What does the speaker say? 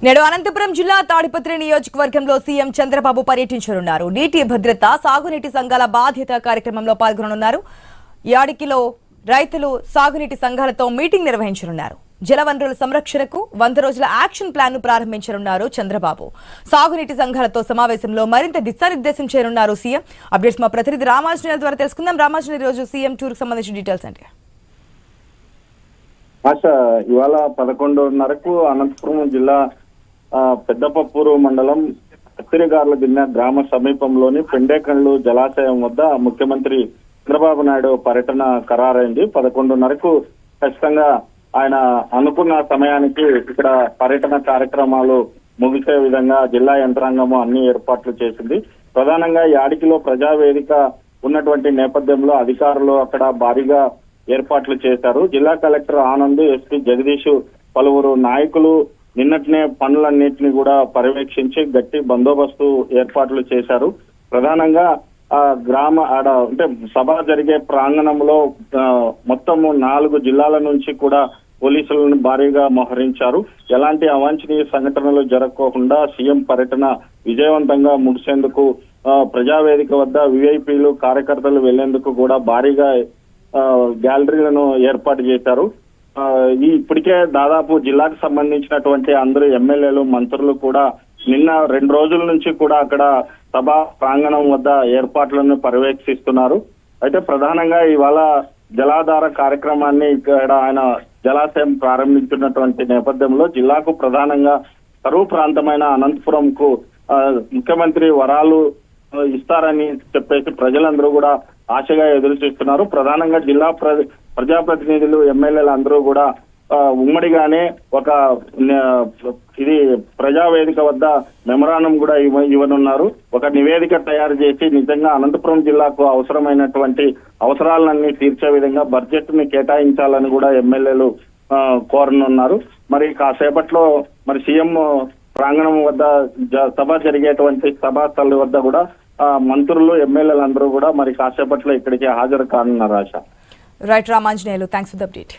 నేడు అనంతపురం జిల్లా తాడిపత్రి నియోజకవర్గంలో సీఎం చంద్రబాబు పర్యటించనున్నారు. నీటి భద్రత, సాగునీటి సంఘాల బాధ్యత కార్యక్రమంలో పాల్గొననున్నారు. యాడికిలో రైతులు సాగునీటి సంఘాలతో మీటింగ్ నిర్వహించనున్నారు. జలవనరుల సంరక్షణకు 100 రోజుల యాక్షన్ ప్లాన్ ను ప్రారంభించనున్నారు చంద్రబాబు. సాగునీటి సంఘాలతో సమావేశంలో మరింత దిశానిర్దేశం చేయనున్నారు సీఎం. అప్డేట్స్ మా ప్రతినిధి రామాంజనేయుల ద్వారా తెలుసుకుందాం. రామాంజనేయులు, రోజు సీఎం టూర్ కు సంబంధించిన డీటెయిల్స్ అంటే ఇవాళ 11:30కు అనంతపురం జిల్లా పెద్దపప్పూరు మండలం కత్తిరిగార్ల దిన్న గ్రామ సమీపంలోని పెండేకండ్లు జలాశయం వద్ద ముఖ్యమంత్రి చంద్రబాబు నాయుడు పర్యటన ఖరారైంది. 11:30కు ఖచ్చితంగా ఆయన అనుకున్న సమయానికి ఇక్కడ పర్యటన కార్యక్రమాలు ముగిసే విధంగా జిల్లా యంత్రాంగము అన్ని ఏర్పాట్లు చేసింది. ప్రధానంగా యాడికిలో ప్రజావేదిక ఉన్నటువంటి నేపథ్యంలో అధికారులు అక్కడ భారీగా ఏర్పాట్లు చేశారు. జిల్లా కలెక్టర్ ఆనంద్, ఎస్పీ జగదీష్, పలువురు నాయకులు నిన్నటినే పనులన్నింటినీ కూడా పర్యవేక్షించి గట్టి బందోబస్తు ఏర్పాట్లు చేశారు. ప్రధానంగా అంటే సభ జరిగే ప్రాంగణంలో మొత్తము 4 జిల్లాల నుంచి కూడా పోలీసులను భారీగా మోహరించారు. ఎలాంటి అవాంఛనీయ సంఘటనలు జరగకుండా సీఎం పర్యటన విజయవంతంగా ముగిసేందుకు ప్రజావేదిక వద్ద విఐపీలు, కార్యకర్తలు వెళ్లేందుకు కూడా భారీగా గ్యాలరీలను ఏర్పాటు చేశారు. ఇప్పటికే దాదాపు జిల్లాకు సంబంధించినటువంటి అందరూ ఎమ్మెల్యేలు, మంత్రులు కూడా నిన్న 2 రోజుల నుంచి కూడా అక్కడ సభా ప్రాంగణం వద్ద ఏర్పాట్లను పర్యవేక్షిస్తున్నారు. అయితే ప్రధానంగా ఇవాళ జలాధార కార్యక్రమాన్ని ఇక్కడ ఆయన జలాశయం ప్రారంభించినటువంటి నేపథ్యంలో జిల్లాకు ప్రధానంగా కరువు ప్రాంతమైన అనంతపురంకు ముఖ్యమంత్రి వరాలు ఇస్తారని చెప్పేసి ప్రజలందరూ కూడా ఆశగా ఎదురు చూస్తున్నారు. ప్రధానంగా జిల్లా ప్రజాప్రతినిధులు, ఎమ్మెల్యేలు అందరూ కూడా ఉమ్మడిగానే ఇది ప్రజావేదిక వద్ద మెమరాండం కూడా ఇవ్వనున్నారు. ఒక నివేదిక తయారు చేసి నిజంగా అనంతపురం జిల్లాకు అవసరమైనటువంటి అవసరాలన్నీ తీర్చే విధంగా బడ్జెట్ ని కేటాయించాలని కూడా ఎమ్మెల్యేలు కోరనున్నారు. మరి కాసేపట్లో మరి సీఎం ప్రాంగణం వద్ద సభ జరిగేటువంటి సభాస్థల వద్ద కూడా మంత్రులు, ఎమ్మెల్యేలు అందరూ కూడా మరి కాసేపట్లో ఇక్కడికి హాజరు కానున్నారు. ఆశ. Right Ramanjaneyulu, thanks for the update.